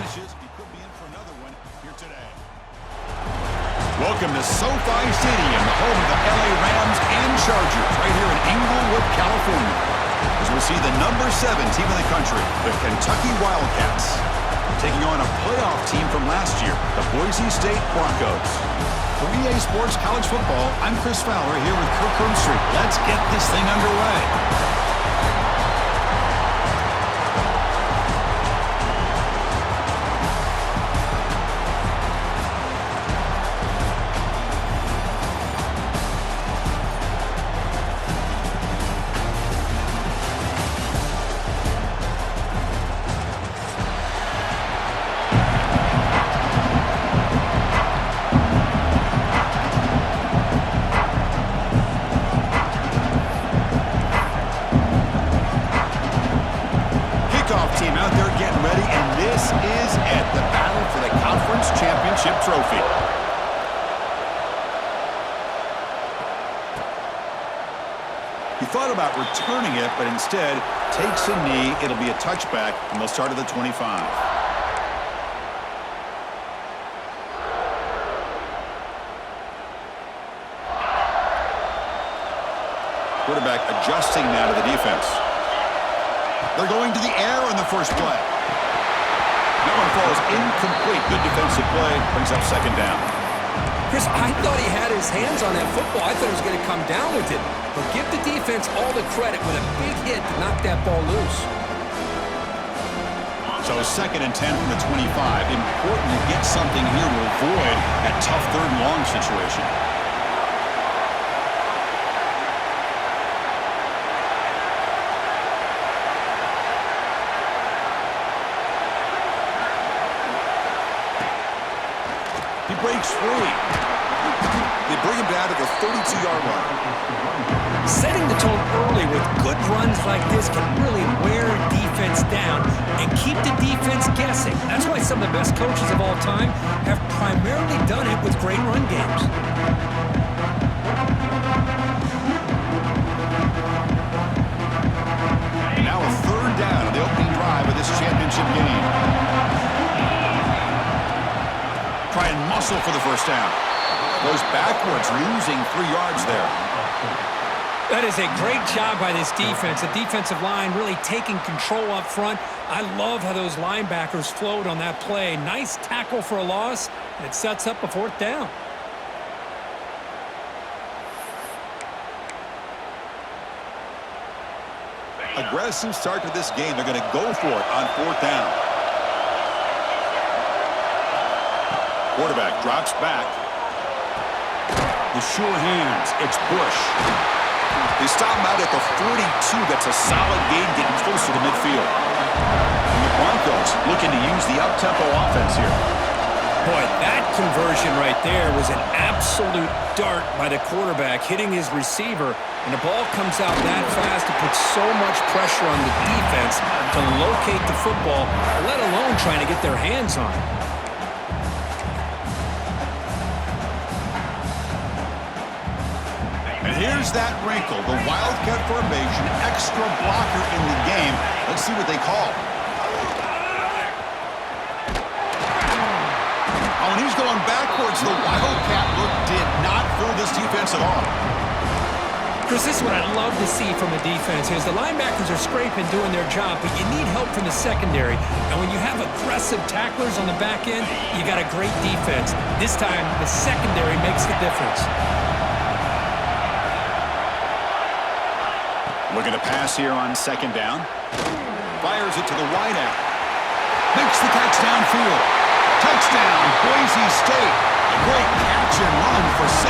finishes, he could be in for another one here today. Welcome to SoFi Stadium, the home of the LA Rams and Chargers, right here in Inglewood, California. As we see the number 7 team in the country, the Kentucky Wildcats, taking on a playoff team from last year, the Boise State Broncos. For EA Sports College Football, I'm Chris Fowler here with Kirk Herbstreit. Let's get this thing underway. Team out there getting ready, and this is it, the battle for the conference championship trophy. He thought about returning it, but instead takes a knee. It'll be a touchback, and they'll start at the 25. Quarterback adjusting now to the defense. They're going to the air on the first play. That one falls incomplete. Good defensive play. Brings up second down. Chris, I thought he had his hands on that football. I thought he was going to come down with it. But give the defense all the credit with a big hit to knock that ball loose. So second and 10 from the 25. Important to get something here to avoid that tough third and long situation. He breaks free. They bring him down to the 32-yard line. Setting the tone early with good runs like this can really wear defense down and keep the defense guessing. That's why some of the best coaches of all time have primarily done it with great run games. And now a third down on the opening drive of this championship game. Try and muscle for the first down. Goes backwards, losing 3 yards there. That is a great job by this defense. The defensive line really taking control up front. I love how those linebackers flowed on that play. Nice tackle for a loss, and it sets up a fourth down. Aggressive start to this game. They're going to go for it on fourth down. Quarterback drops back. The sure hands. It's Bush. They stop him out at the 42. That's a solid gain, getting closer to midfield. And the Broncos looking to use the up-tempo offense here. Boy, that conversion right there was an absolute dart by the quarterback, hitting his receiver. And the ball comes out that fast to put so much pressure on the defense to locate the football, let alone trying to get their hands on it. Here's that wrinkle, the Wildcat formation, extra blocker in the game. Let's see what they call. Oh, and he's going backwards. The Wildcat look did not fool this defense at all. Chris, this is what I love to see from the defense is the linebackers are scraping, doing their job, but you need help from the secondary. And when you have aggressive tacklers on the back end, you got a great defense. This time, the secondary makes the difference. Looking to pass here on second down. Fires it to the wideout. Makes the catch downfield. Touchdown, Boise State. A great catch and run for 6.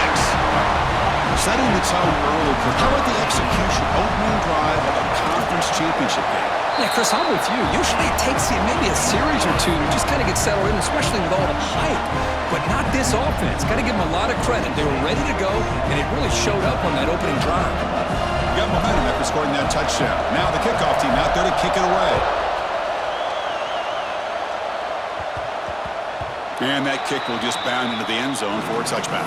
Setting the tone early. How about the execution? Opening drive of a conference championship game. Yeah, Chris, I'm with you. Usually it takes you maybe a series or two to just kind of get settled in, especially with all the hype. But not this offense. Got to give them a lot of credit. They were ready to go, and it really showed up on that opening drive. Got momentum after scoring that touchdown. Now the kickoff team out there to kick it away. And that kick will just bound into the end zone for a touchback.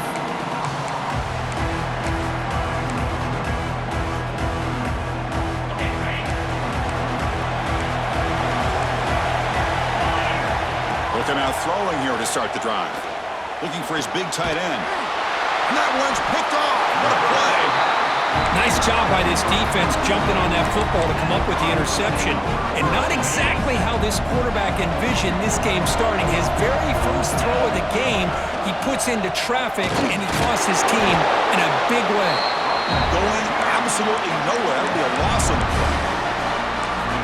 They'll come out throwing here to start the drive. Looking for his big tight end. And that one's picked off. What a play. Nice job by this defense jumping on that football to come up with the interception. And not exactly how this quarterback envisioned this game starting. His very first throw of the game, he puts into traffic, and he costs his team in a big way. Going absolutely nowhere. That would be a loss on the play.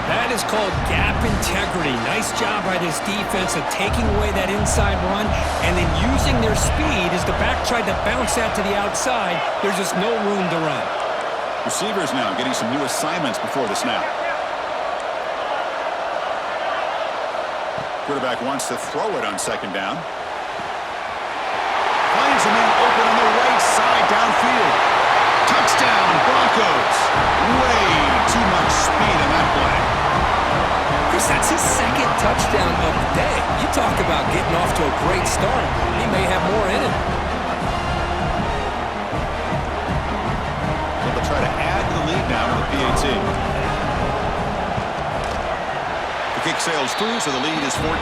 That is called gap integrity. Nice job by this defense of taking away that inside run and then using their speed as the back tried to bounce that to the outside. There's just no room to run. Receivers now getting some new assignments before the snap. Quarterback wants to throw it on second down. Finds a man open on the right side downfield. Touchdown, Broncos. Way too much speed in that play. Chris, that's his second touchdown of the day. You talk about getting off to a great start. He may have more in him. So they'll try to add to the lead now to the PAT. The kick sails through, so the lead is 14-0.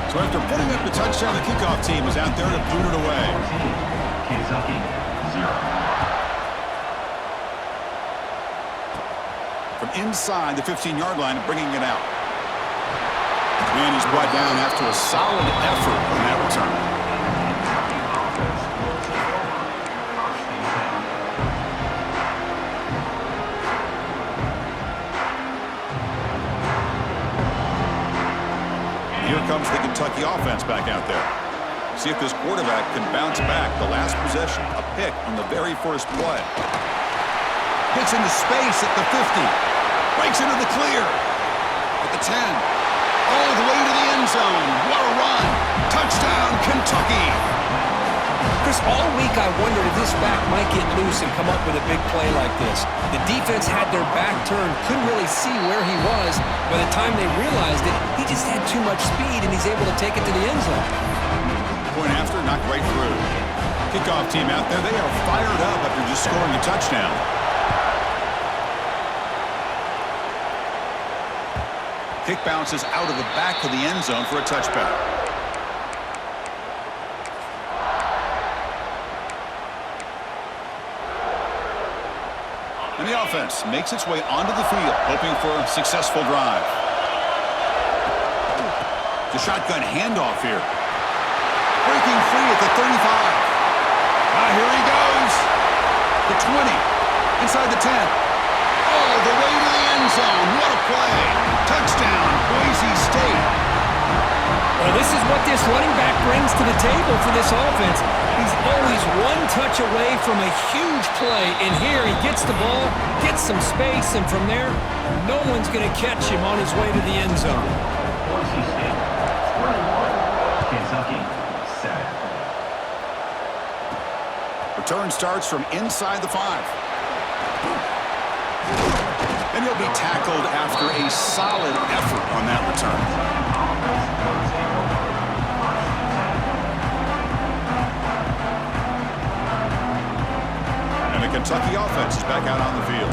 So after putting up the touchdown, the kickoff team is out there to boot it away. Kentucky, 0. From inside the 15-yard line, bringing it out. And he's brought down after a solid effort on that return. And here comes the Kentucky offense back out there. See if this quarterback can bounce back. The last possession, a pick on the very first play. Gets into space at the 50. Breaks into the clear. At the 10. All the way to the end zone. What a run. Touchdown, Kentucky. Chris, all week I wondered if this back might get loose and come up with a big play like this. The defense had their back turned, couldn't really see where he was. By the time they realized it, he just had too much speed, and he's able to take it to the end zone. Point after, knocked right through. Kickoff team out there, they are fired up after just scoring a touchdown. Kick bounces out of the back of the end zone for a touchback. And the offense makes its way onto the field, hoping for a successful drive. The shotgun handoff here. Breaking free at the 35. Here he goes. The 20. Inside the 10. All the way to the end zone. What a play. Touchdown, Boise State. Well, this is what this running back brings to the table for this offense. He's always one touch away from a huge play. And here he gets the ball, gets some space, and from there, no one's going to catch him on his way to the end zone. Boise State, 21. Kentucky, 7. Return starts from inside the 5. And he'll be tackled after a solid effort on that return. And the Kentucky offense is back out on the field.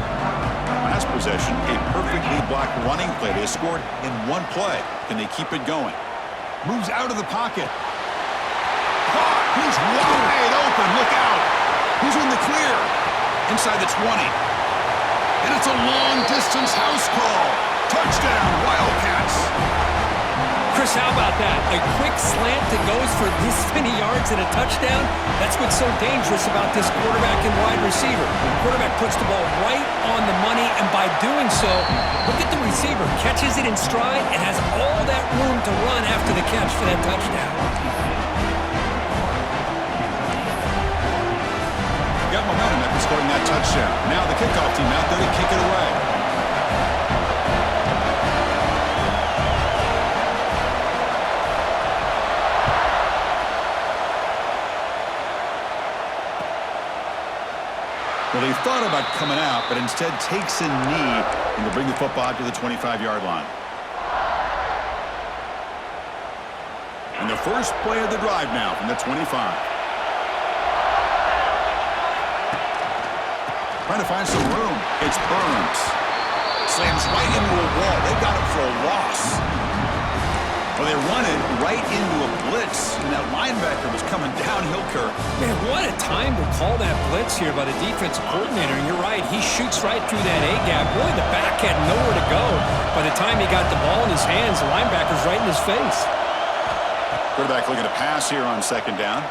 Last possession, a perfectly blocked running play. They scored in one play. Can they keep it going? Moves out of the pocket. Caught. He's wide open. Look out. Who's in the clear? Inside the 20. And it's a long-distance house call. Touchdown, Wildcats. Chris, how about that? A quick slant that goes for this many yards and a touchdown? That's what's so dangerous about this quarterback and wide receiver. The quarterback puts the ball right on the money, and by doing so, look at the receiver. Catches it in stride and has all that room to run after the catch for that touchdown. Got momentum after scoring that touchdown. Now the kickoff team out there to kick it away. Well, they thought about coming out, but instead takes a knee and to bring the football to the 25-yard line. And the first play of the drive now from the 25. Trying to find some room. It's Burns. Slams right into a wall. They got him for a loss. right into a blitz, and that linebacker was coming downhill curve. Man, what a time to call that blitz here by the defensive coordinator. And you're right, he shoots right through that A-gap. Really, the back had nowhere to go. By the time he got the ball in his hands, the linebacker's right in his face. Quarterback looking to pass here on second down.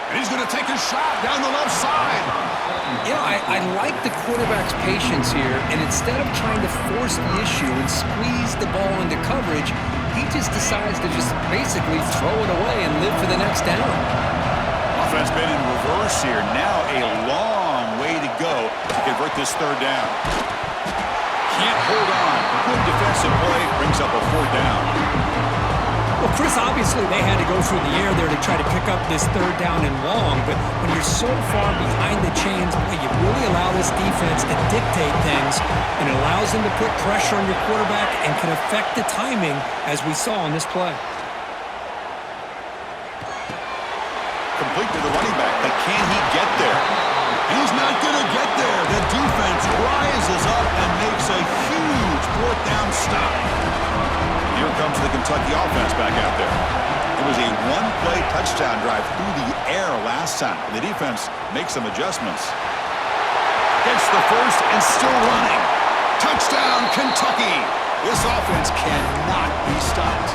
And he's going to take a shot down the left side. You know, I like the quarterback's patience here, and instead of trying to force the issue and squeeze the ball into coverage, he just decides to just basically throw it away and live for the next down. Offense been in reverse here. Now a long way to go to convert this third down. Can't hold on. Good defensive play brings up a fourth down. Well, Chris, obviously they had to go through the air there to try to pick up this third down and long, but when you're so far behind the chains, boy, you really allow this defense to dictate things, and it allows them to put pressure on your quarterback and can affect the timing, as we saw on this play. Complete to the running back, but can he get there? He's not going to get there. The defense rises up and makes a huge fourth down stop. Here comes the Kentucky offense back out there. It was a one-play touchdown drive through the air last time. The defense makes some adjustments. Gets the first and still running. Touchdown, Kentucky! This offense cannot be stopped.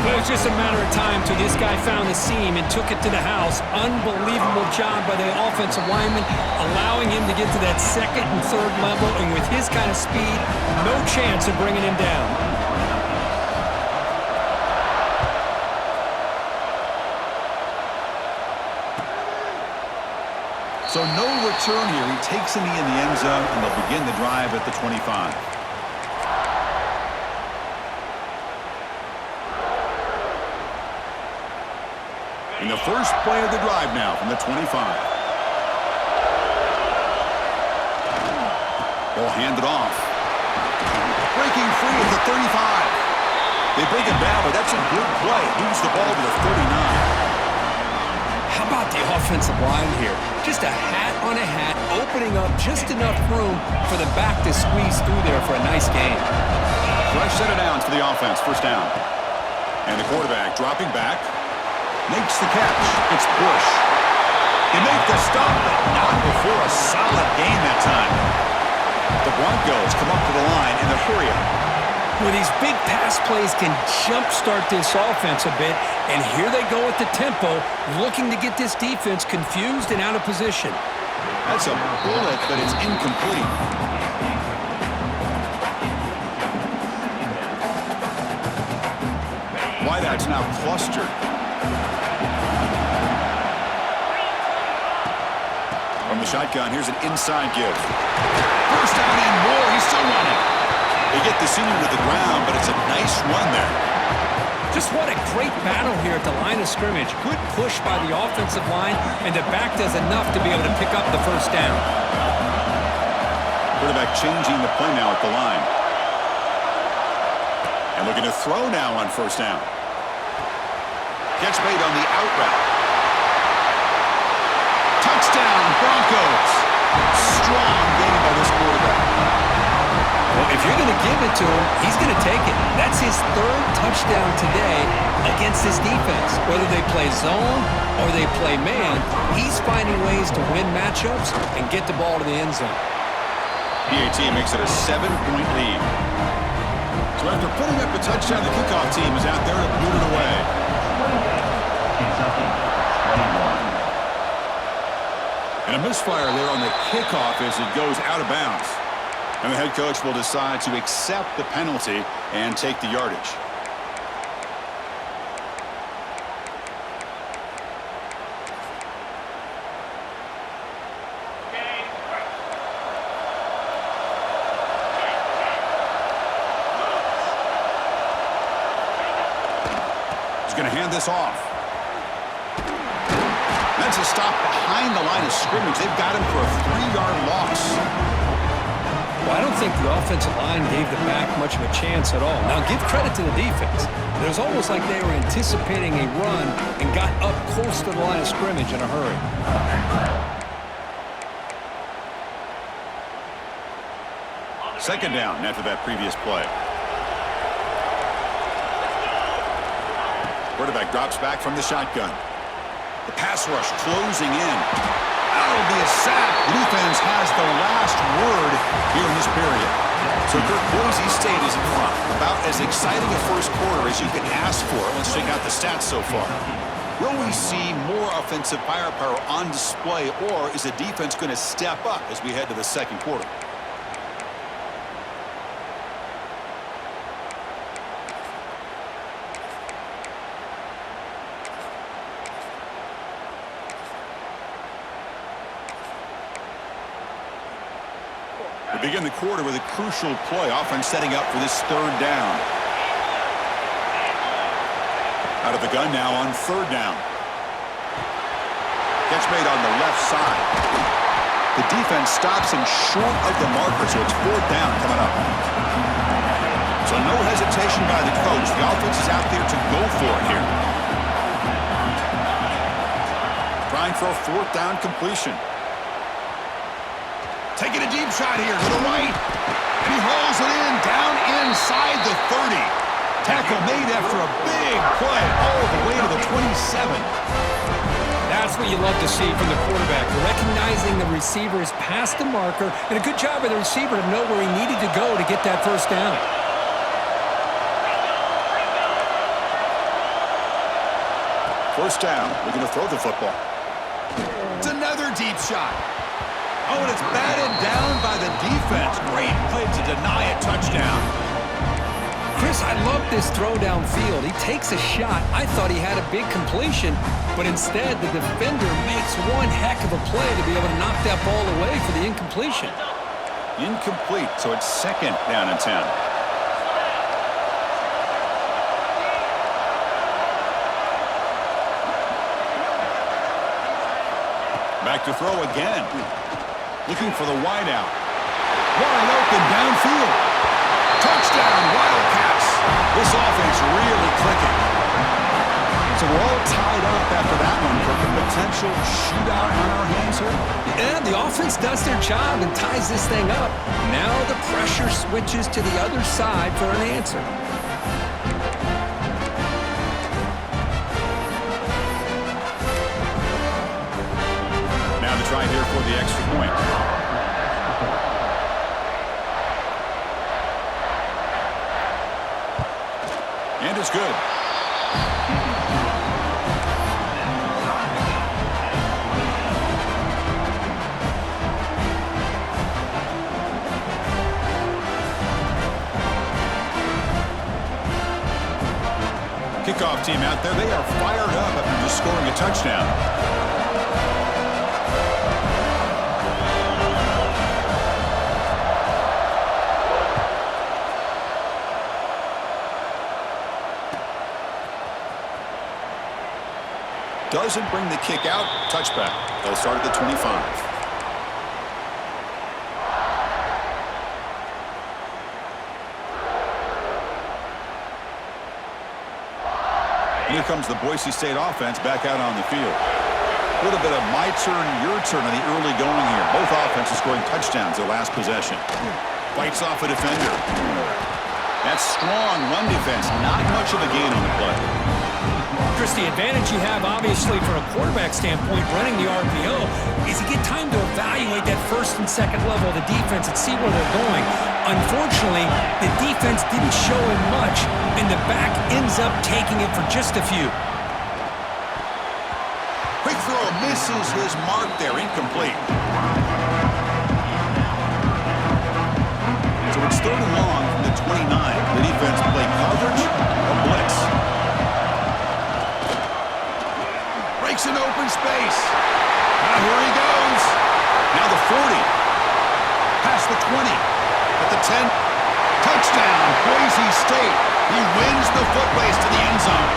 It was just a matter of time till this guy found the seam and took it to the house. Unbelievable job by the offensive lineman, allowing him to get to that second and third level, and with his kind of speed, no chance of bringing him down. So no return here. He takes a knee in the end zone, and they'll begin the drive at the 25. In the first play of the drive now from the 25. Ball handed off. Breaking free at the 35. They bring it down, but that's a good play. Moves the ball to the 39. How about the offensive line here? Just a hat on a hat, opening up just enough room for the back to squeeze through there for a nice gain. Fresh set of downs for the offense. First down. And the quarterback dropping back. Makes the catch. It's Bush. They make the stop, but not before a solid gain that time. The Broncos come up to the line in the hurry up. Well, these big pass plays can jumpstart this offense a bit, and here they go at the tempo, looking to get this defense confused and out of position. That's a bullet, but it's incomplete. Wideout's now clustered. From the shotgun, here's an inside give. First down and more. He's still running. They get the senior to the ground, but it's a nice run there. Just what a great battle here at the line of scrimmage. Good push by the offensive line, and the back does enough to be able to pick up the first down. Quarterback changing the play now at the line. And looking to throw now on first down. Gets made on the out route. Touchdown, Broncos. Strong game by this quarterback. Well, if you're going to give it to him, he's going to take it. That's his third touchdown today against this defense. Whether they play zone or they play man, he's finding ways to win matchups and get the ball to the end zone. PAT makes it a 7-point lead. So after putting up a touchdown, the kickoff team is out there to boot it away. Kentucky, 21. And a misfire there on the kickoff as it goes out of bounds. And the head coach will decide to accept the penalty and take the yardage. He's going to hand this off. That's a stop behind the line of scrimmage. They've got him for a 3-yard loss. Well, I don't think the offensive line gave the back much of a chance at all. Now, give credit to the defense. It was almost like they were anticipating a run and got up close to the line of scrimmage in a hurry. Second down after that previous play. Quarterback drops back from the shotgun. The pass rush closing in. That'll be a sack. The defense has the last word here in this period. So Kirk, Boise State is in front. About as exciting a first quarter as you can ask for. Let's check out the stats so far. Will we see more offensive firepower on display, or is the defense going to step up as we head to the second quarter? We begin the quarter with a crucial play. Offense setting up for this third down. Out of the gun now on third down. Catch made on the left side. The defense stops him short of the marker, so it's fourth down coming up. So no hesitation by the coach. The offense is out there to go for it here. Trying for a fourth down completion. Taking a deep shot here to the right. And he hauls it in down inside the 30. Tackle made after a big play all the way to the 27. That's what you love to see from the quarterback. Recognizing the receiver is past the marker, and a good job by the receiver to know where he needed to go to get that first down. First down. We're going to throw the football. It's another deep shot. Oh, and it's batted down by the defense. Great play to deny a touchdown. Chris, I love this throw downfield. He takes a shot. I thought he had a big completion, but instead the defender makes one heck of a play to be able to knock that ball away for the incompletion. Incomplete, so it's second down and 10. Back to throw again. Looking for the wideout. Wide open downfield. Touchdown, Wildcats. This offense really clicking. So we're all tied up after that one for a potential shootout on our hands here. And the offense does their job and ties this thing up. Now the pressure switches to the other side for an answer. Now the try here for the extra point. And it's good. Kickoff team out there, they are fired up after just scoring a touchdown. Doesn't bring the kick out. Touchback. They'll start at the 25. Here comes the Boise State offense back out on the field. A little bit of my turn, your turn in the early going here. Both offenses scoring touchdowns their last possession. Fights off a defender. That strong run defense. Not much of a gain on the play. Chris, the advantage you have, obviously, from a quarterback standpoint, running the RPO, is you get time to evaluate that first and second level of the defense and see where they're going. Unfortunately, the defense didn't show him much, and the back ends up taking it for just a few. Quick throw misses his mark there, incomplete. So it's third and long from the 29. The defense play coverage or blitz. Breaks an open space. Now here he goes. Now the 40. Past the 20. At the 10. Touchdown, Boise State. He wins the foot race to the end zone.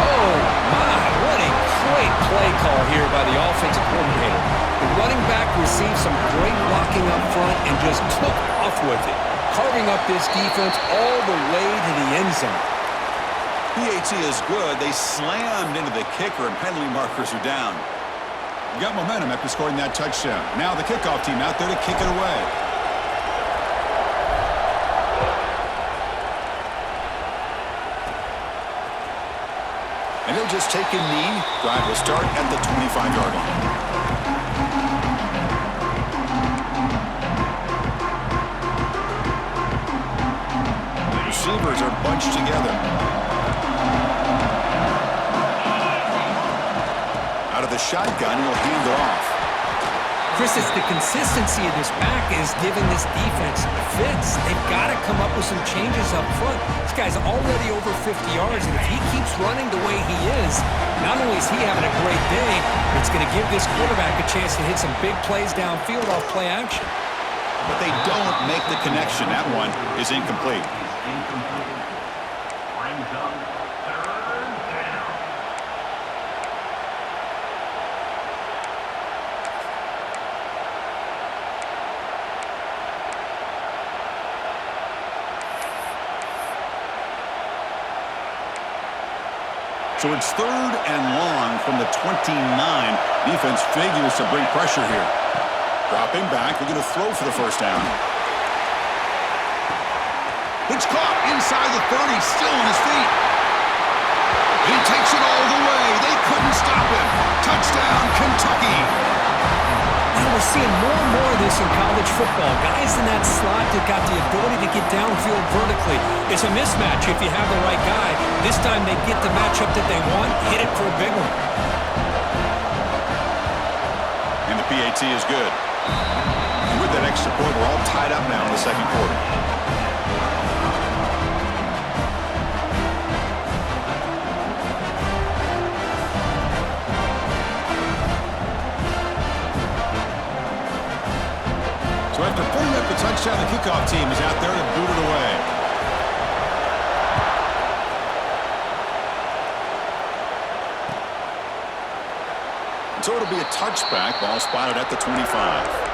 Oh, my. What a great play call here by the offensive coordinator. The running back received some great blocking up front and just took off with it, carving up this defense all the way to the end zone. PAT is good. They slammed into the kicker, and penalty markers are down. You got momentum after scoring that touchdown. Now the kickoff team out there to kick it away. And he'll just take a knee. Drive will start at the 25-yard line. Receivers are bunched together. Out of the shotgun, he'll hand it off. Chris, it's the consistency of this back is giving this defense fits. They've got to come up with some changes up front. This guy's already over 50 yards, and if he keeps running the way he is, not only is he having a great day, it's going to give this quarterback a chance to hit some big plays downfield off play action. But they don't make the connection. That one is incomplete. Brings up third down. So it's 3rd and long from the 29. Defense figures to bring pressure here. Dropping back, they're going to throw for the first down. It's caught inside the 30, still on his feet. He takes it all the way. They couldn't stop him. Touchdown, Kentucky. Now we're seeing more and more of this in college football. Guys in that slot that got the ability to get downfield vertically. It's a mismatch if you have the right guy. This time they get the matchup that they want, hit it for a big one. And the PAT is good. And with that extra point, we're all tied up now in the second quarter. So after putting up the touchdown, the kickoff team is out there to boot it away. And so it'll be a touchback. Ball spotted at the 25.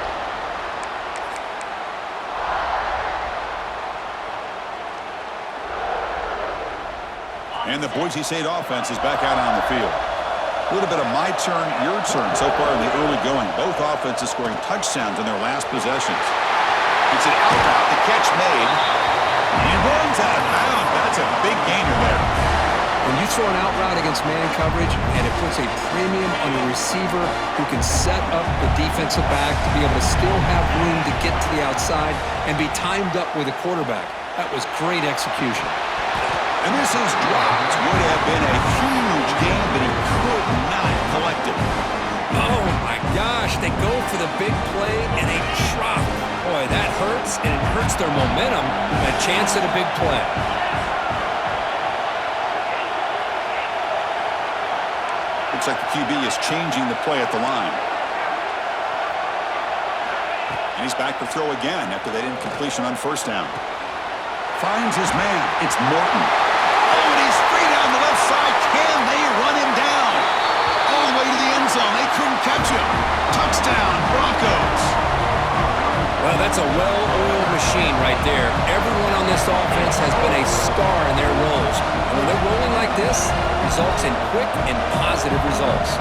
And the Boise State offense is back out on the field. A little bit of my turn, your turn so far in the early going. Both offenses scoring touchdowns in their last possessions. It's an out route, the catch made. And runs out of bounds. That's a big gainer there. When you throw an out route against man coverage, and it puts a premium on the receiver who can set up the defensive back to be able to still have room to get to the outside and be timed up with a quarterback. That was great execution. And this is dropped. Would have been a huge game, but he could not collect it. Oh, my gosh. They go for the big play, and they drop. Boy, that hurts, and it hurts their momentum. A chance at a big play. Looks like the QB is changing the play at the line. And he's back to throw again after that incompletion on first down. Finds his man. It's Morton. Oh, and he's free down the left side. Can they run him down? All the way to the end zone. They couldn't catch him. Touchdown, Broncos. Well, that's a well-oiled machine right there. Everyone on this offense has been a star in their roles. And when they're rolling like this, results in quick and positive results.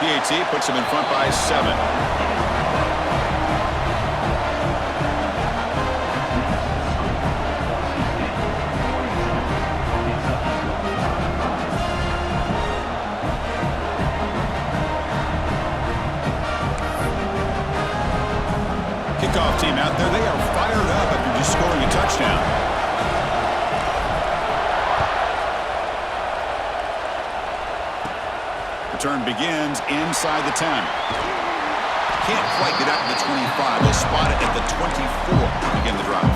PAT puts him in front by 7. Kickoff team out there, they are fired up after just scoring a touchdown. Return begins inside the 10. Can't quite get out to the 25. They'll spot it at the 24 to begin the drive.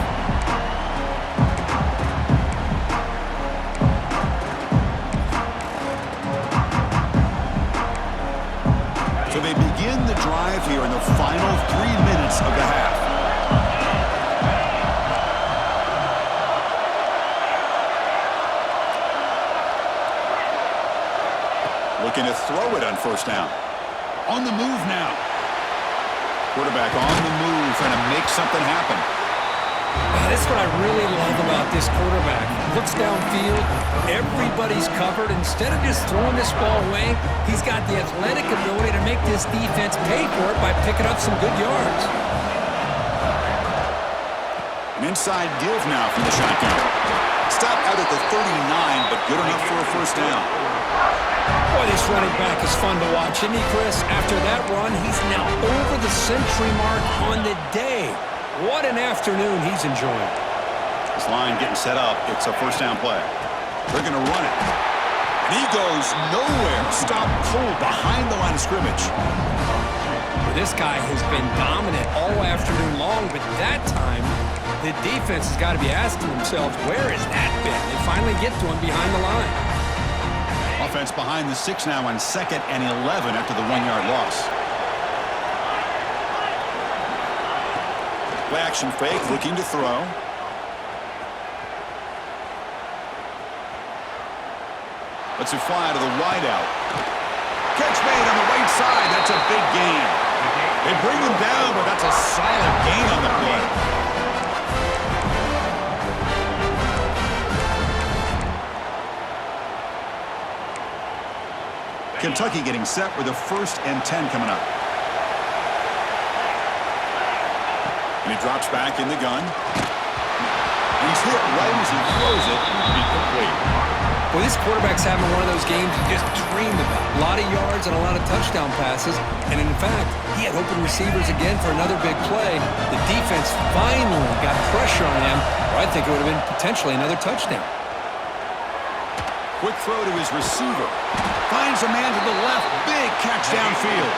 So they begin the drive here in the final 3 minutes of the half. Looking to throw it on first down. On the move now. Quarterback on the move, trying to make something happen. That's what I really love about this quarterback. Looks downfield, everybody's covered. Instead of just throwing this ball away, he's got the athletic ability to make this defense pay for it by picking up some good yards. And An inside give now from the shotgun. Stop out at the 39, but good enough for a first down. Boy, this running back is fun to watch, isn't he, Chris? After that run, he's now over the century mark on the day. What an afternoon he's enjoying. This line getting set up. It's a first down play. They're going to run it. And he goes nowhere. Stop cold behind the line of scrimmage. Well, this guy has been dominant all afternoon long, but that time, the defense has got to be asking themselves, where has that been? They finally get to him behind the line. Offense behind the 6 now on 2nd and 11 after the 1-yard loss. Play action fake, looking to throw. Let's it fly to the wideout. Catch made on the right side. That's a big gain. They bring him down, but that's a solid gain on the play. Kentucky getting set with a 1st and 10 coming up. And he drops back in the gun. And he's hit right as he throws it. Incomplete. Well, this quarterback's having one of those games you just dreamed about. A lot of yards and a lot of touchdown passes. And in fact, he had open receivers again for another big play. The defense finally got pressure on him, or I think it would have been potentially another touchdown. Quick throw to his receiver. Finds a man to the left. Big catch downfield.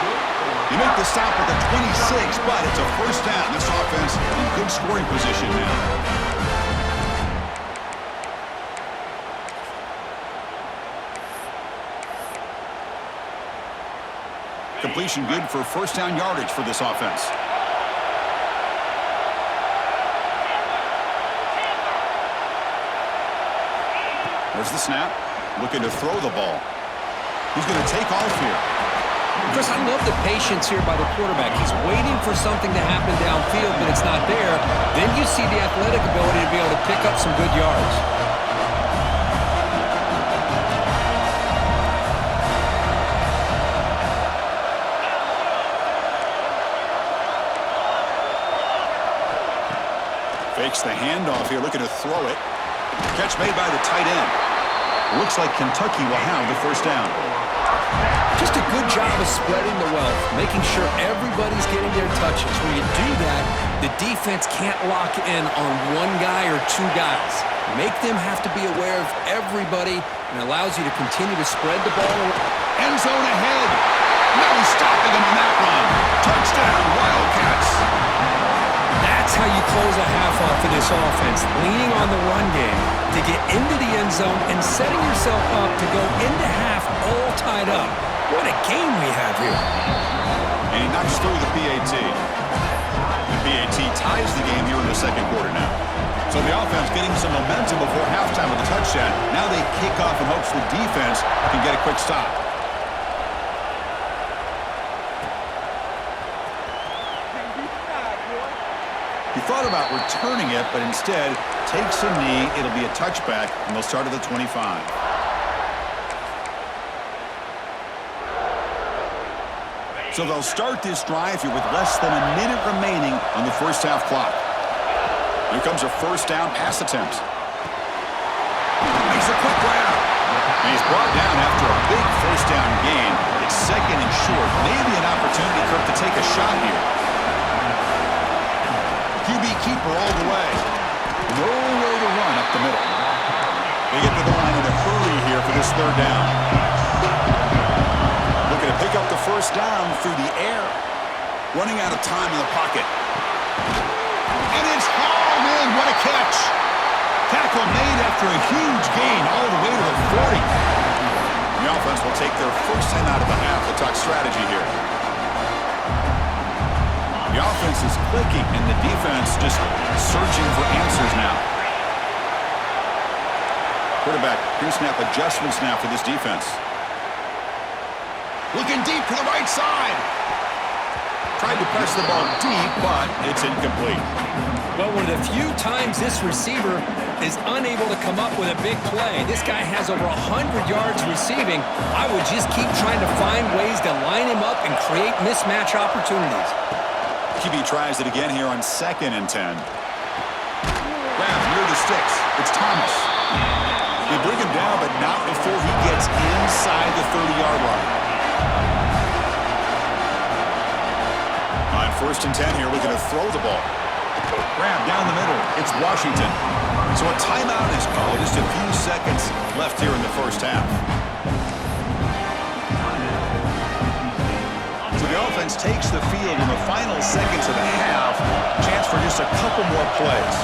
You make the stop at the 26, but it's a first down. This offense in good scoring position now. Completion good for first down yardage for this offense. There's the snap. Looking to throw the ball. He's going to take off here. Chris, I love the patience here by the quarterback. He's waiting for something to happen downfield, but it's not there. Then you see the athletic ability to be able to pick up some good yards. Fakes the handoff here, looking to throw it. Catch made by the tight end. Looks like Kentucky will have the first down. Just a good job of spreading the wealth, making sure everybody's getting their touches. When you do that, the defense can't lock in on one guy or two guys. Make them have to be aware of everybody and allows you to continue to spread the ball. End zone ahead. No stopping them on that run. Touchdown, Wildcats. That's how you close a half off of this offense, leaning on the run game to get into the end zone and setting yourself up to go into half all tied up. What a game we have here. And he knocks through the PAT. The PAT ties the game here in the second quarter now. So the offense getting some momentum before halftime with a touchdown. Now they kick off in hopes the defense can get a quick stop. He thought about returning it, but instead takes a knee. It'll be a touchback, and they'll start at the 25. So they'll start this drive here with less than a minute remaining on the first half clock. Here comes a first down pass attempt. Makes a quick grab. And he's brought down after a big first down gain. It's second and short. Maybe an opportunity, Kirk, to take a shot here. QB keeper all the way. No way to run up the middle. They get to the line in a hurry here for this third down. Looking to pick up the first down through the air. Running out of time in the pocket. And it's hauled in. What a catch. Tackle made after a huge gain all the way to the 40. The offense will take their first 10 out of the half. We'll talk strategy here. The offense is clicking, and the defense just searching for answers now. Quarterback, pre-snap adjustments now for this defense. Looking deep to the right side. Tried to press the ball deep, but it's incomplete. Well, one of the few times this receiver is unable to come up with a big play. This guy has over 100 yards receiving. I would just keep trying to find ways to line him up and create mismatch opportunities. QB tries it again here on 2nd and 10. sticks. It's Thomas. They bring him down, but not before he gets inside the 30-yard line. On 1st and 10 here, looking to throw the ball. Grab down the middle. It's Washington. So a timeout is called. Just a few seconds left here in the first half. So the offense takes the field in the final seconds of the half. Chance for just a couple more plays.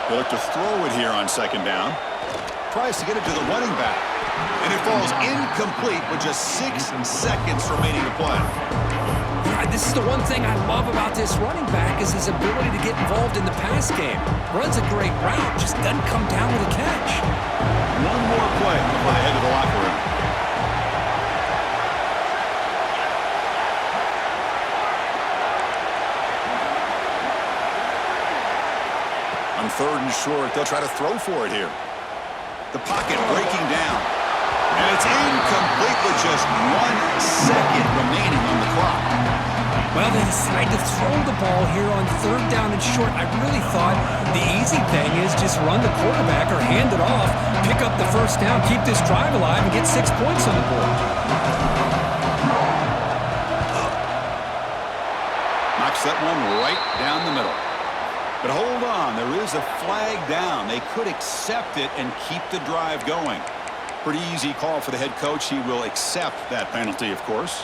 They look to throw it here on 2nd down. Tries to get it to the running back. And it falls incomplete with just 6 seconds remaining to play. This is the one thing I love about this running back is his ability to get involved in the pass game. Runs a great route, just doesn't come down with a catch. One more play before they head to the locker room. On 3rd and short, they'll try to throw for it here. The pocket breaking down. And it's incomplete with just 1 second remaining on the clock. Well, they decide to throw the ball here on 3rd down and short. I really thought the easy thing is just run the quarterback or hand it off, pick up the 1st down, keep this drive alive, and get 6 points on the board. Knocks that one right down the middle. But hold on, there is a flag down. They could accept it and keep the drive going. Pretty easy call for the head coach. He will accept that penalty, of course.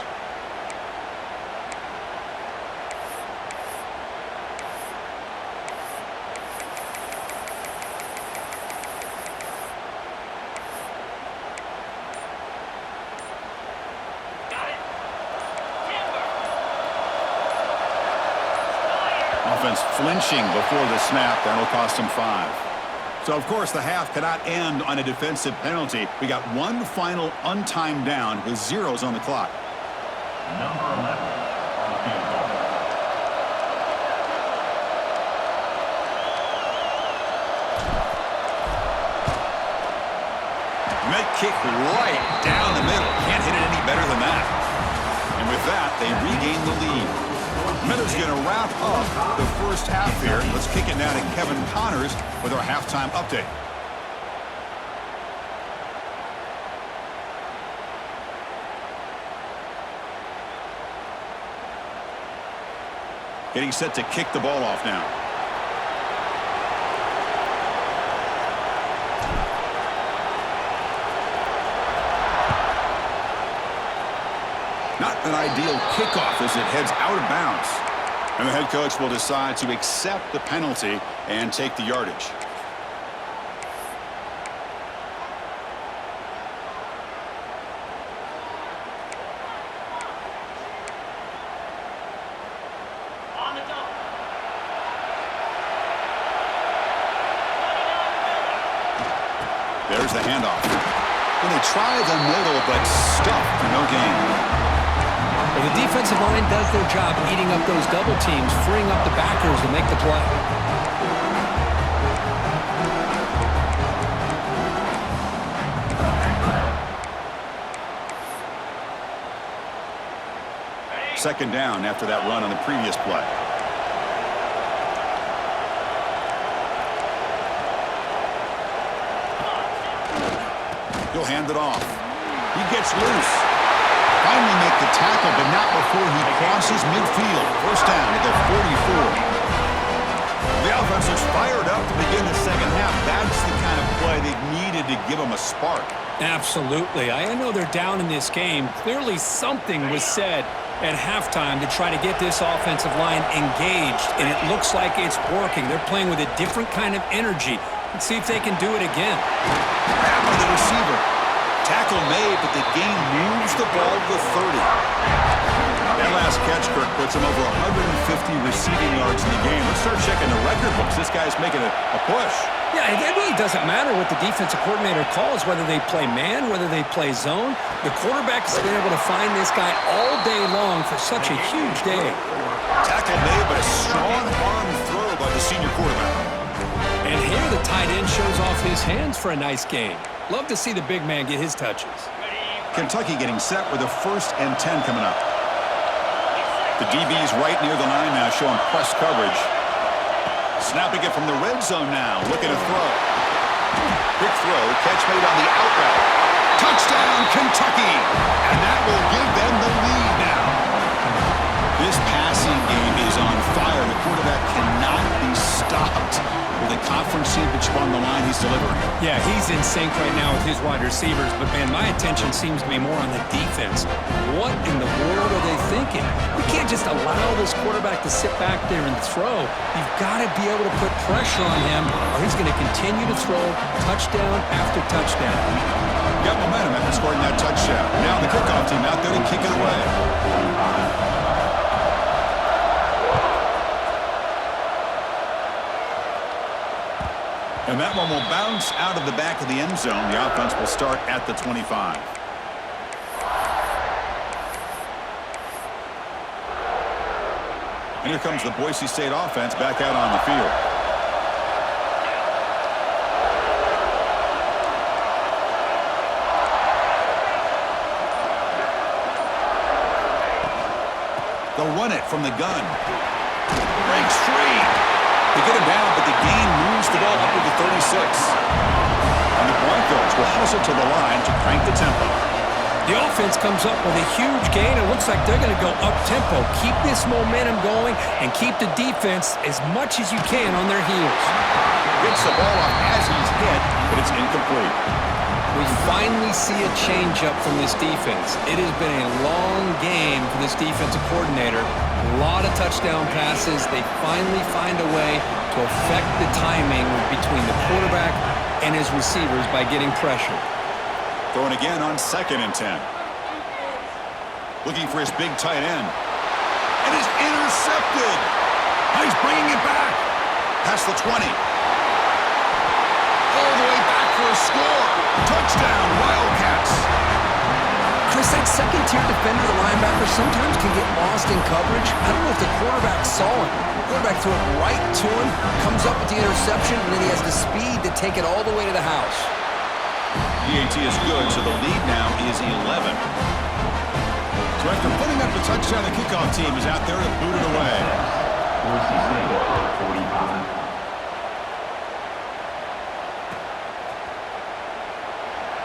Offense flinching before the snap. That'll cost him 5. So, of course, the half cannot end on a defensive penalty. We got one final untimed down with 0s on the clock. Number 11 on the field goal. Met kick right down the middle. Can't hit it any better than that. And with that, they regain the lead. Miller's going to wrap up the first half here. Let's kick it now to Kevin Connors with our halftime update. Getting set to kick the ball off now. Not an ideal kickoff as it heads out of bounds. And the head coach will decide to accept the penalty and take the yardage. On the double. There's the handoff. And they try the middle, but stuffed for no gain. Well, the defensive line does their job eating up those double teams, freeing up the backers to make the play. Second down after that run on the previous play. He'll hand it off. He gets loose. Finally make the tackle, but not before he crosses midfield. First down to the 44. The offense looks fired up to begin the second half. That's the kind of play they've needed to give them a spark. Absolutely. I know they're down in this game. Clearly something was said at halftime to try to get this offensive line engaged, and it looks like it's working. They're playing with a different kind of energy. Let's see if they can do it again. Grab by the receiver. Tackle made, but the game moves the ball to the 30. That last catch, Kirk, puts him over 150 receiving yards in the game. Let's start checking the record books. This guy's making a push. Yeah, it really doesn't matter what the defensive coordinator calls, whether they play man, whether they play zone. The quarterback has been able to find this guy all day long for such a huge day. Tackle made, but a strong arm throw by the senior quarterback. And here the tight end shows off his hands for a nice game. Love to see the big man get his touches. Ready Kentucky getting set with a 1st and 10 coming up. The DB's right near the line now, showing press coverage. Snapping it from the red zone now, looking to throw. Quick throw, catch made on the out route. Touchdown, Kentucky! And that will give them the lead now. This passing game is on fire. The quarterback cannot be stopped. With a conference championship on the line, he's delivering. Yeah, he's in sync right now with his wide receivers, but, man, my attention seems to be more on the defense. What in the world are they thinking? We can't just allow this quarterback to sit back there and throw. You've got to be able to put pressure on him, or he's going to continue to throw touchdown after touchdown. Got momentum after scoring that touchdown. Now the kickoff team out there to kick it away. And that one will bounce out of the back of the end zone. The offense will start at the 25. And here comes the Boise State offense back out on the field. They'll run it from the gun. Breaks free. They get him down, but the gain moves the ball up to the 36. And the Broncos will hustle to the line to crank the tempo. The offense comes up with a huge gain. It looks like they're going to go up-tempo. Keep this momentum going and keep the defense as much as you can on their heels. Gets the ball off as he's hit, but it's incomplete. We finally see a change-up from this defense. It has been a long game for this defensive coordinator. A lot of touchdown passes. They finally find a way to affect the timing between the quarterback and his receivers by getting pressure. Throwing again on 2nd and 10. Looking for his big tight end. And is intercepted. Now he's bringing it back. Past the 20. All the way back for a score. Touchdown, Wildcats. Chris, that second-tier defender, the linebacker, sometimes can get lost in coverage. I don't know if the quarterback saw it. The quarterback threw it right to him, comes up with the interception, and then he has the speed to take it all the way to the house. PAT is good, so the lead now is 11. So after putting up the touchdown, the kickoff team is out there to boot it away. Boise State, 45.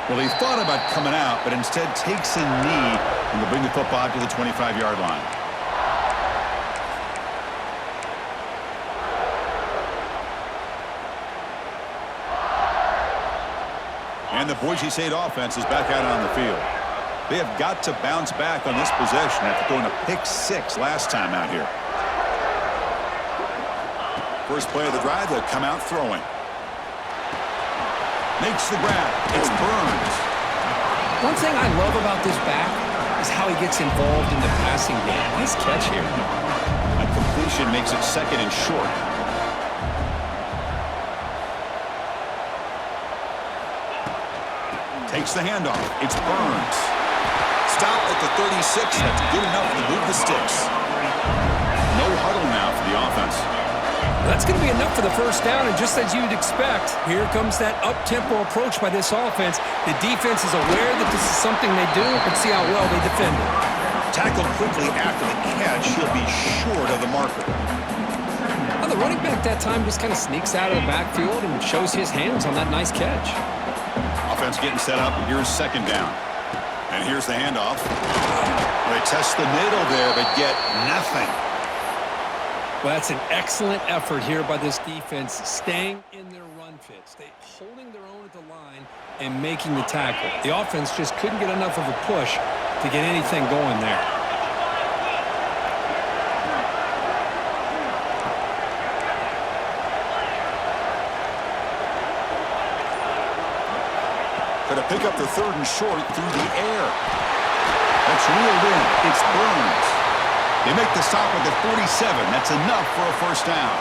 Well, he thought about coming out, but instead takes a knee and will bring the football to the 25-yard line. And the Boise State offense is back out on the field. They have got to bounce back on this possession after throwing a pick-6 last time out here. First play of the drive, they'll come out throwing. Makes the grab. It's Burns. One thing I love about this back is how he gets involved in the passing game. Nice catch here. A completion makes it 2nd and short. Takes the handoff. It's Burns. Stop at the 36. That's good enough to move the sticks. No huddle now for the offense. That's going to be enough for the first down, and just as you'd expect, here comes that up-tempo approach by this offense. The defense is aware that this is something they do, and see how well they defend it. Tackled quickly after the catch. He'll be short of the marker. Well, the running back that time just kind of sneaks out of the backfield and shows his hands on that nice catch. Offense getting set up. Here's 2nd down. And here's the handoff. They test the middle there, but get nothing. Well, that's an excellent effort here by this defense, staying in their run fits. They holding their own at the line and making the tackle. The offense just couldn't get enough of a push to get anything going there. Going to pick up the 3rd and short through the air. That's reeled in. It's Burns. They make the stop at the 47. That's enough for a first down.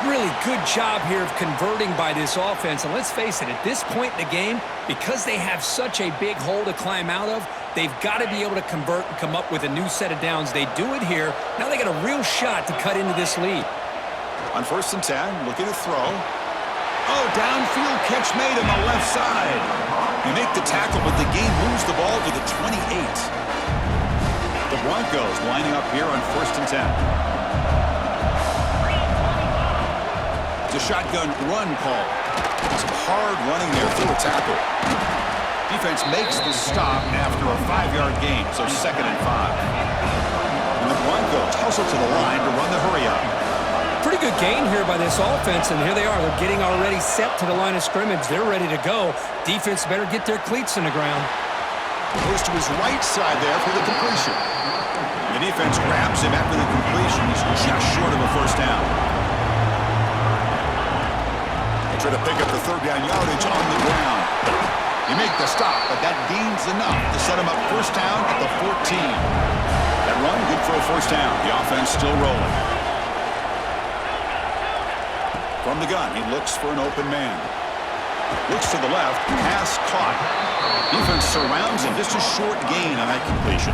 Really good job here of converting by this offense. And let's face it, at this point in the game, because they have such a big hole to climb out of, they've got to be able to convert and come up with a new set of downs. They do it here. Now they got a real shot to cut into this lead. On 1st and 10, looking to throw. Oh, downfield catch made on the left side. They make the tackle, but the gain moves the ball to the 28. The Broncos lining up here on 1st and 10. It's a shotgun run call. Some hard running there through a tackle. Defense makes the stop after a 5-yard gain, so 2nd and 5. And the Broncos hustle to the line to run the hurry-up. Pretty good gain here by this offense, and here they are. They're getting already set to the line of scrimmage. They're ready to go. Defense better get their cleats in the ground. Goes to his right side there for the completion. The defense grabs him after the completion. He's just short of a 1st down. They try to pick up the 3rd down yardage on the ground. You make the stop, but that gains enough to set him up 1st down at the 14. That run good for a 1st down. The offense still rolling. From the gun, he looks for an open man. Looks to the left, pass caught. Defense surrounds him, just a short gain on that completion.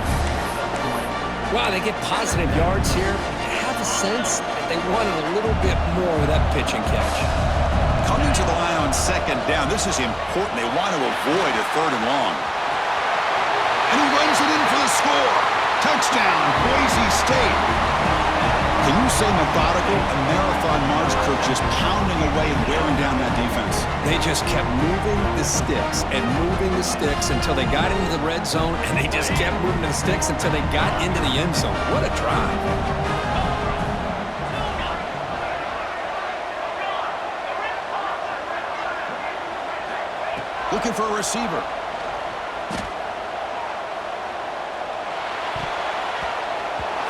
Wow, they get positive yards here. I have a sense that they wanted a little bit more of that pitch and catch. Coming to the line on 2nd down, this is important. They want to avoid a 3rd and long. And he runs it in for the score. Touchdown, Boise State. Can you say methodical? A marathon march, Kirk, just pounding away and wearing down that defense. They just kept moving the sticks and moving the sticks until they got into the red zone, and they just kept moving the sticks until they got into the end zone. What a drive. Looking for a receiver.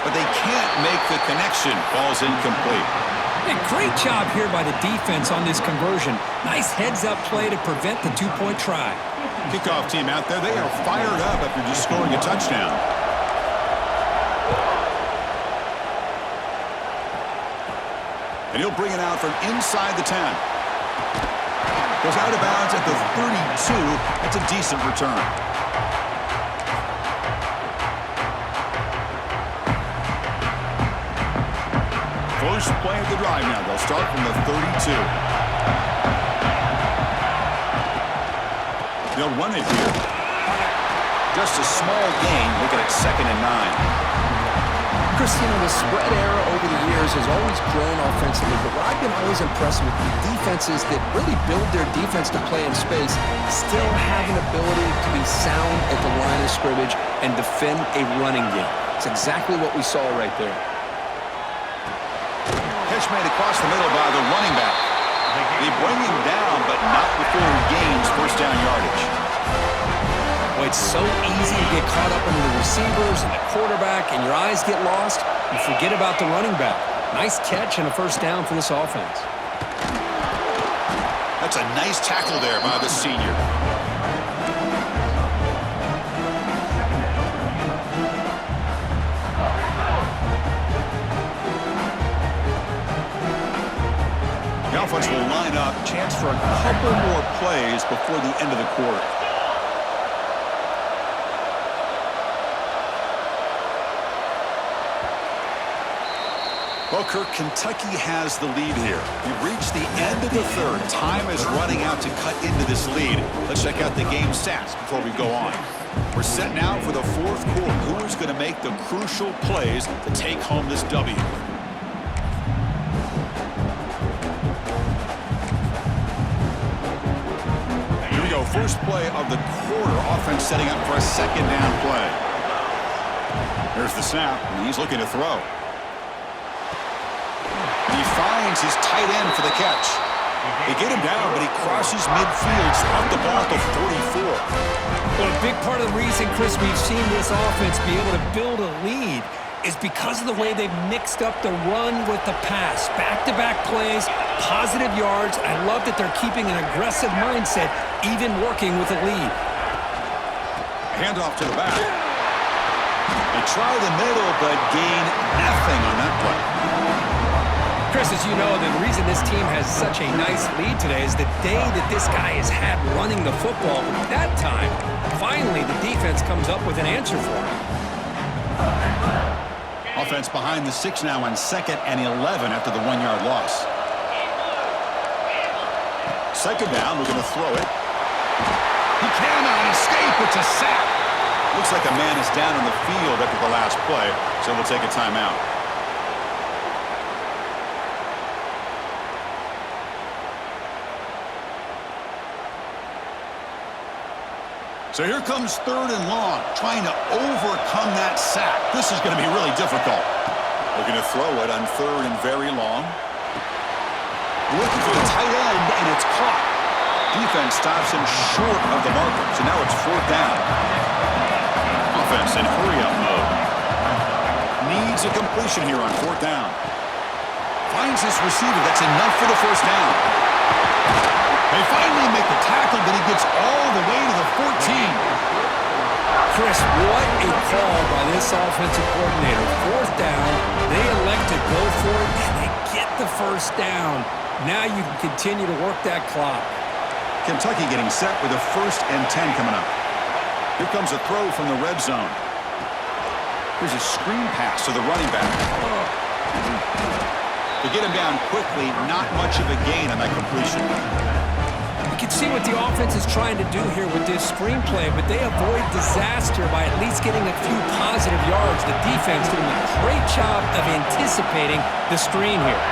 But they can't make the connection. Ball's incomplete. Hey, great job here by the defense on this conversion. Nice heads-up play to prevent the 2-point try. Kickoff team out there, they are fired up after just scoring a touchdown. And he'll bring it out from inside the 10. Goes out of bounds at the 32. That's a decent return. First play of the drive now. They'll start from the 32. They'll run it here. Just a small gain. Looking at 2nd and 9. Chris, the spread era over the years has always grown offensively, but what I've been always impressed with the defenses that really build their defense to play in space still have an ability to be sound at the line of scrimmage and defend a running game. It's exactly what we saw right there. Catch made across the middle by the running back. They bring him down, but not before he gains 1st down yardage. Well, it's so easy to get caught up in the receivers and the quarterback, and your eyes get lost. You forget about the running back. Nice catch and a 1st down for this offense. That's a nice tackle there by the senior. The offense will line up. Chance for a couple more plays before the end of the quarter. Well, Kirk, Kentucky has the lead here. We've reached the end of the 3rd. Time is running out to cut into this lead. Let's check out the game stats before we go on. We're set now for the 4th quarter. Who is going to make the crucial plays to take home this W? Here we go. First play of the quarter. Offense setting up for a 2nd down play. There's the snap, and he's looking to throw. He finds his tight end for the catch. They get him down, but he crosses midfield, out the ball to 44. Well, a big part of the reason, Chris, we've seen this offense be able to build a lead is because of the way they've mixed up the run with the pass. Back-to-back plays, positive yards. I love that they're keeping an aggressive mindset, even working with a lead. Handoff to the back. They try the middle, but gain nothing on that play. Chris, as you know, the reason this team has such a nice lead today is the day that this guy has had running the football. But that time, finally, the defense comes up with an answer for him. Offense behind the 6 now on 2nd and 11 after the 1-yard loss. Second down, we're going to throw it. He cannot escape. It's a sack. Looks like a man is down on the field after the last play, so we'll take a timeout. So here comes third and long, trying to overcome that sack. This is going to be really difficult. Looking to throw it on third and very long. Looking for the tight end, and it's caught. Defense stops him short of the marker, so now it's fourth down. Offense in hurry-up mode. Needs a completion here on fourth down. Finds his receiver. That's enough for the first down. They finally make the tackle, but he gets all the way to the 14. Chris, what a call by this offensive coordinator. Fourth down, they elect to go for it, and they get the first down. Now you can continue to work that clock. Kentucky getting set with a 1st and 10 coming up. Here comes a throw from the red zone. Here's a screen pass to the running back. To get him down quickly, not much of a gain on that completion. You can see what the offense is trying to do here with this screenplay, but they avoid disaster by at least getting a few positive yards. The defense doing a great job of anticipating the screen here.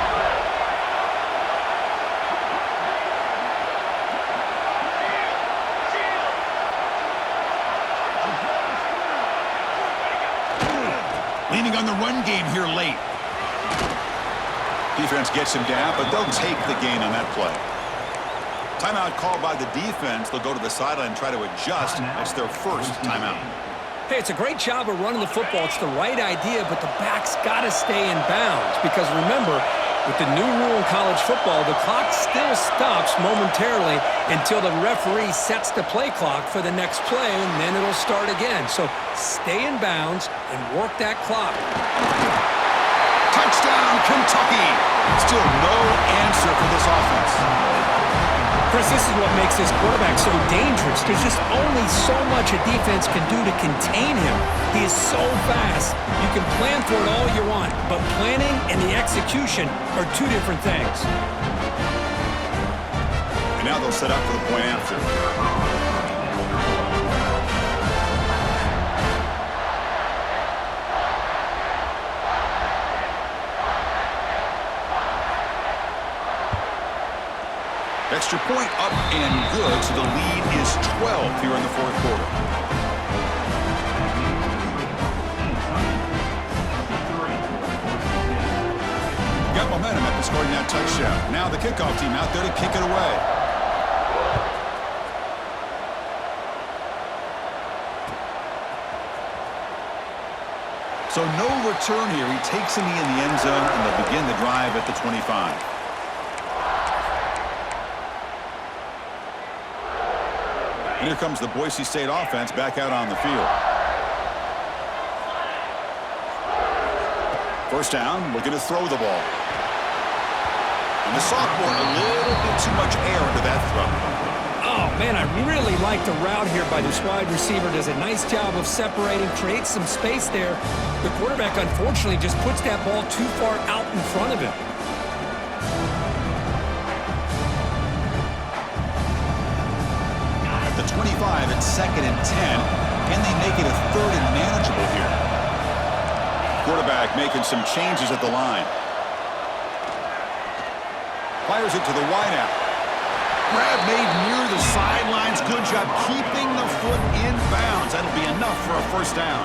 Leaning on the run game here late. Defense gets him down, but they'll take the gain on that play. Timeout called by the defense. They'll go to the sideline and try to adjust. That's their first timeout. Hey, it's a great job of running the football. It's the right idea, but the back's got to stay in bounds. Because remember, with the new rule in college football, the clock still stops momentarily until the referee sets the play clock for the next play, and then it'll start again. So stay in bounds and work that clock. Touchdown, Kentucky! Still no answer for this offense. Chris, this is what makes this quarterback so dangerous. There's just only so much a defense can do to contain him. He is so fast. You can plan for it all you want, but planning and the execution are two different things. And now they'll set up for the point after. Extra point up and good, so the lead is 12 here in the fourth quarter. Got momentum after scoring that touchdown. Now the kickoff team out there to kick it away. So no return here. He takes him in the end zone, and they'll begin the drive at the 25. And here comes the Boise State offense back out on the field. First down, looking to throw the ball. And the sophomore, a little bit too much air into that throw. Oh, man, I really like the route here by this wide receiver. Does a nice job of separating, creates some space there. The quarterback, unfortunately, just puts that ball too far out in front of him. The 25 at 2nd and 10. Can they make it a 3rd and manageable here? Quarterback making some changes at the line. Fires it to the wideout. Grab made near the sidelines. Good job keeping the foot in bounds. That'll be enough for a first down.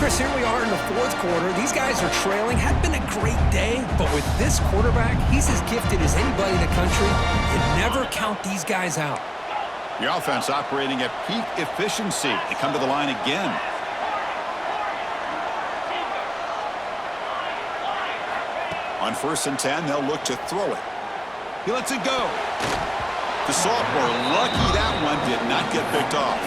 Chris, here we are in the fourth quarter. These guys are trailing. Had been a great day, but with this quarterback, he's as gifted as anybody in the country. You never count these guys out. The offense operating at peak efficiency. They come to the line again. On 1st and 10, they'll look to throw it. He lets it go. The sophomore, lucky that one did not get picked off.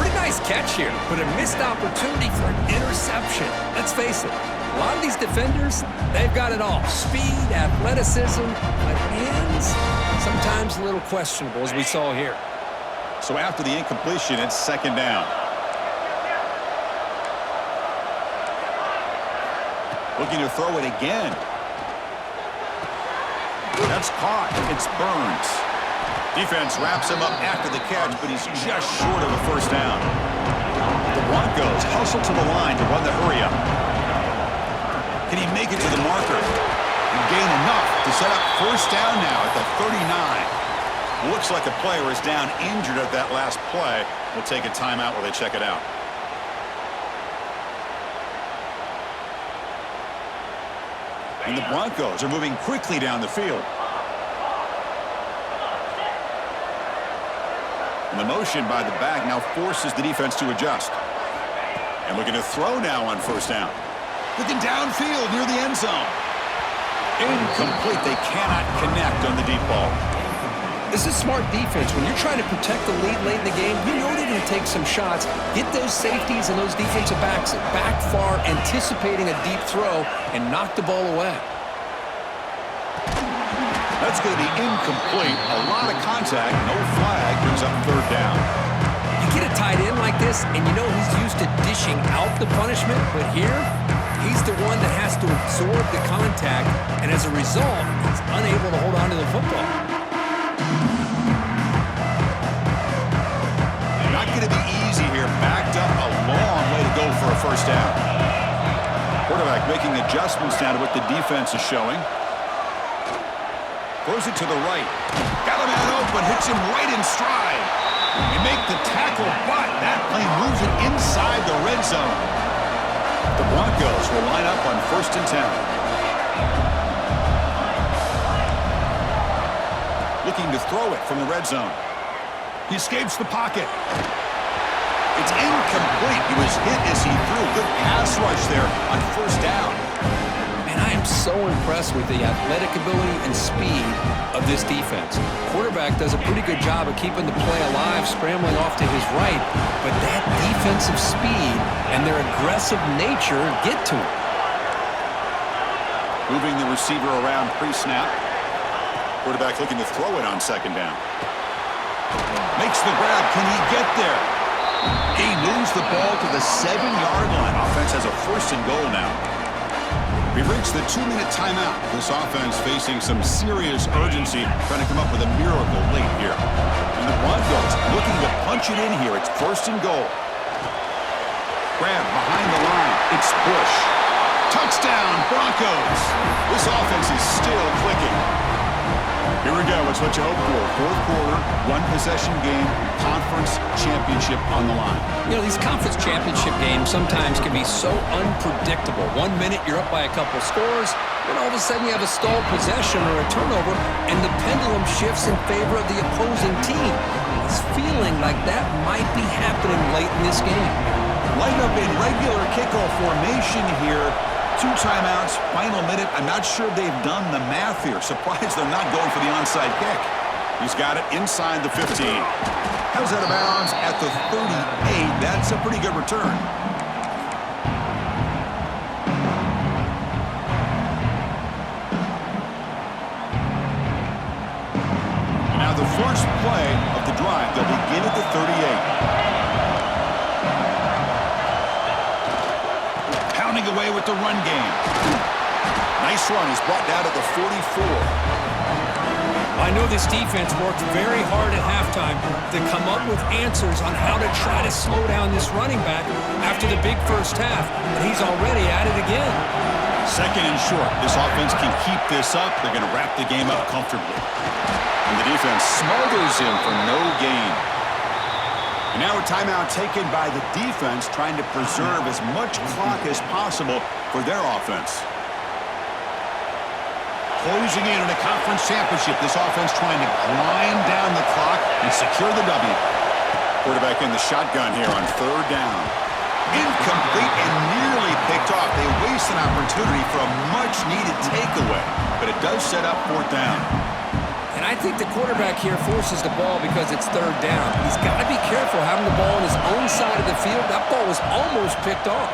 Pretty nice catch here, but a missed opportunity for an interception. Let's face it, a lot of these defenders, they've got it all. Speed, athleticism, but hands, sometimes a little questionable, as we saw here. So after the incompletion, it's 2nd down. Looking to throw it again. That's caught. It's Burns. Defense wraps him up after the catch, but he's just short of a first down. The Broncos hustle to the line to run the hurry-up. Can he make it to the marker? And gain enough to set up first down now at the 39. Looks like a player is down injured at that last play. We'll take a timeout while they check it out. And the Broncos are moving quickly down the field. And the motion by the back now forces the defense to adjust. And looking to throw now on first down. Looking downfield near the end zone. Incomplete. They cannot connect on the deep ball. This is smart defense. When you're trying to protect the lead late in the game, you know they're going to take some shots, get those safeties and those defensive backs back far, anticipating a deep throw, and knock the ball away. That's going to be incomplete. A lot of contact. No flag. Brings up third down. You get a tight end like this, and you know he's used to dishing out the punishment, but here, he's the one that has to absorb the contact, and as a result, he's unable to hold on to the football. Not going to be easy here. Backed up a long way to go for a first down. Quarterback making adjustments now to what the defense is showing. Throws it to the right. Got a man open. Hits him right in stride. They make the tackle, but that play moves it inside the red zone. The Broncos will line up on 1st and 10. Looking to throw it from the red zone. He escapes the pocket. It's incomplete. He was hit as he threw. Good pass rush there on first down. Man, I am so impressed with the athletic ability and speed of this defense. Quarterback does a pretty good job of keeping the play alive, scrambling off to his right, but that defensive speed and their aggressive nature get to him. Moving the receiver around pre-snap. Quarterback looking to throw it on second down. Makes the grab. Can he get there? He moves the ball to the 7-yard line. Offense has a 1st and goal now. We've reached the 2-minute timeout. This offense facing some serious urgency, trying to come up with a miracle late here. And the Broncos looking to punch it in here. It's 1st and goal. Grab behind the line. It's Bush. Touchdown, Broncos. This offense is still clicking. Here we go. It's what you hope for. 4th quarter, 1-possession game, conference championship on the line. You know, these conference championship games sometimes can be so unpredictable. 1 minute you're up by a couple scores, then all of a sudden you have a stalled possession or a turnover, and the pendulum shifts in favor of the opposing team. It's feeling like that might be happening late in this game. Line up in regular kickoff formation here. 2 timeouts, final minute. I'm not sure they've done the math here. Surprised they're not going for the onside kick. He's got it inside the 15. Comes out of bounds at the 38. That's a pretty good return. Now the first play of the drive. They'll begin at the 38. Away with the run game. Nice run. He's brought down to the 44. I know this defense worked very hard at halftime to come up with answers on how to try to slow down this running back after the big first half, and he's already at it again. 2nd and short. This offense can keep this up. They're going to wrap the game up comfortably. And the defense smothers him for no gain. And now a timeout taken by the defense, trying to preserve as much clock as possible for their offense. Closing in on a conference championship, this offense trying to grind down the clock and secure the W. Quarterback in the shotgun here on 3rd down. Incomplete and nearly picked off. They waste an opportunity for a much-needed takeaway, but it does set up 4th down. And I think the quarterback here forces the ball because it's 3rd down. He's got to be careful having the ball on his own side of the field. That ball was almost picked off.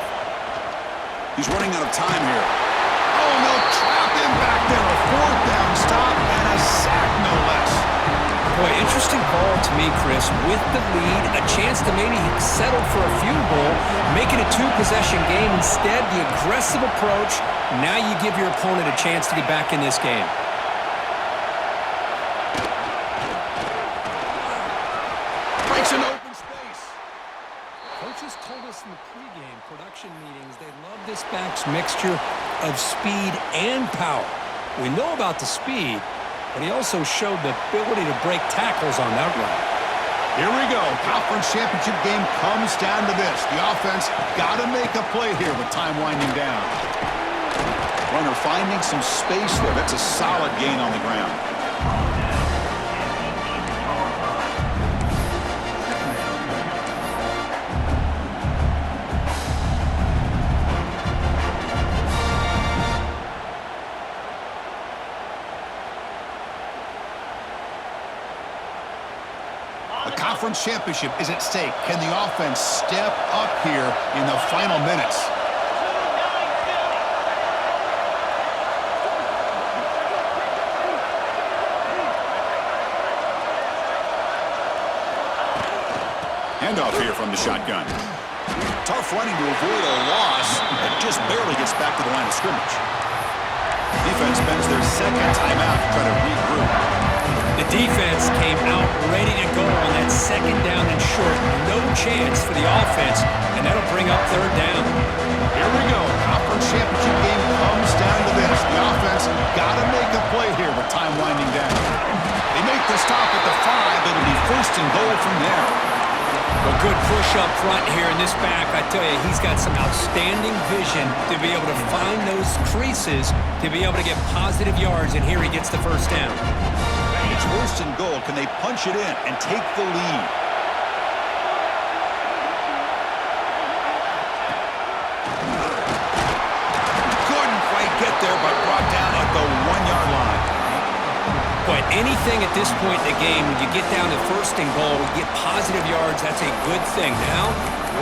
He's running out of time here. Oh, no, trap him back there. A 4th down stop and a sack, no less. Boy, interesting call to me, Chris. With the lead, a chance to maybe settle for a field goal, make it a 2-possession game. Instead, the aggressive approach. Now you give your opponent a chance to get back in this game. Makes an open space. Coaches told us in the pregame production meetings they love this back's mixture of speed and power. We know about the speed, but he also showed the ability to break tackles on that run. Here we go. Conference championship game comes down to this. The offense got to make a play here with time winding down. Runner finding some space there. That's a solid gain on the ground. Conference championship is at stake. Can the offense step up here in the final minutes? Handoff here from the shotgun. Tough running to avoid a loss, but just barely gets back to the line of scrimmage. Defense spends their second timeout to try to regroup. The defense came out ready to go on that second down and short. No chance for the offense, and that'll bring up third down. Here we go. Conference championship game comes down to this. The offense got to make a play here with time winding down. They make the stop at the 5. It'll be first and goal from there. A good push up front here in this back. I tell you, he's got some outstanding vision to be able to find those creases, to be able to get positive yards, and here he gets the first down. It's first and goal. Can they punch it in and take the lead? Couldn't quite get there, but brought down at the 1-yard line. But anything at this point in the game, when you get down to first and goal, you get positive yards, that's a good thing. Now,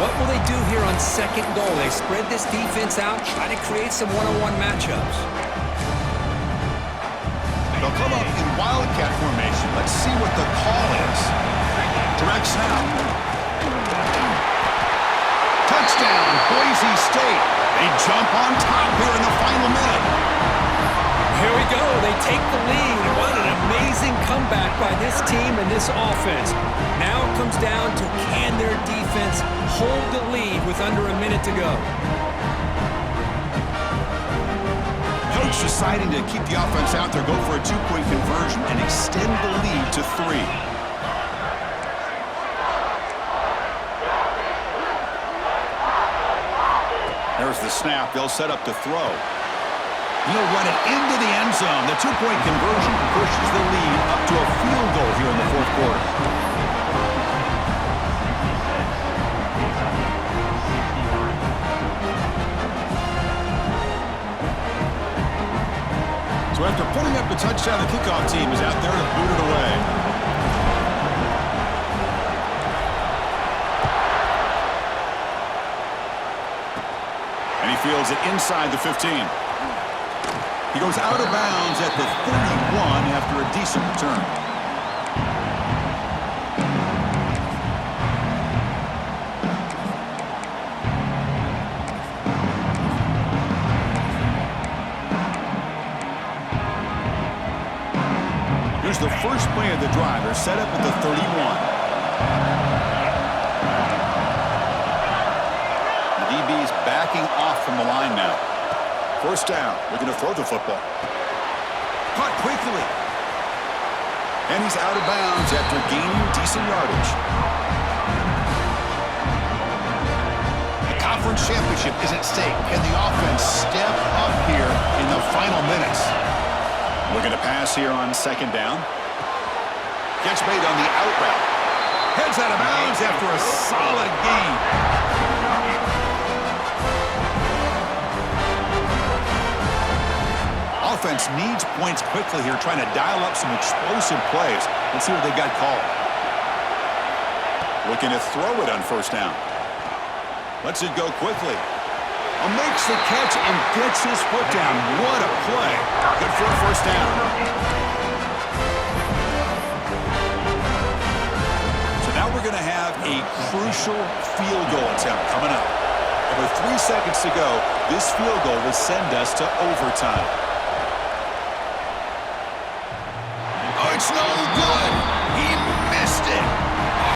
what will they do here on second goal? They spread this defense out, try to create some one-on-one matchups. They'll come up in wildcat formation. Let's see what the call is. Direct snap. Touchdown, Boise State. They jump on top here in the final minute. Here we go. They take the lead. What an amazing comeback by this team and this offense. Now it comes down to can their defense hold the lead with under a minute to go. Coach deciding to keep the offense out there, go for a 2-point conversion and extend the lead to 3. There's the snap. They'll set up to throw. He'll run it into the end zone. The 2-point conversion pushes the lead up to a field goal here in the fourth quarter. So after putting up the touchdown, the kickoff team is out there to boot it away. And he fields it inside the 15. He goes out of bounds at the 31 after a decent return. Here's the first play of the drive. They're set up at the 31. The DB's backing off from the line now. First down. Looking to throw the football. Caught quickly. And he's out of bounds after gaining decent yardage. The conference championship is at stake. Can the offense step up here in the final minutes? Looking to pass here on second down. Catch made on the out route. Heads out of bounds after a solid gain. Offense needs points quickly here, trying to dial up some explosive plays. Let's see what they got called. Looking to throw it on first down. Lets it go quickly. Makes the catch and gets his foot down. What a play. Good for a first down. So now we're going to have a crucial field goal attempt coming up. And with 3 seconds to go, this field goal will send us to overtime.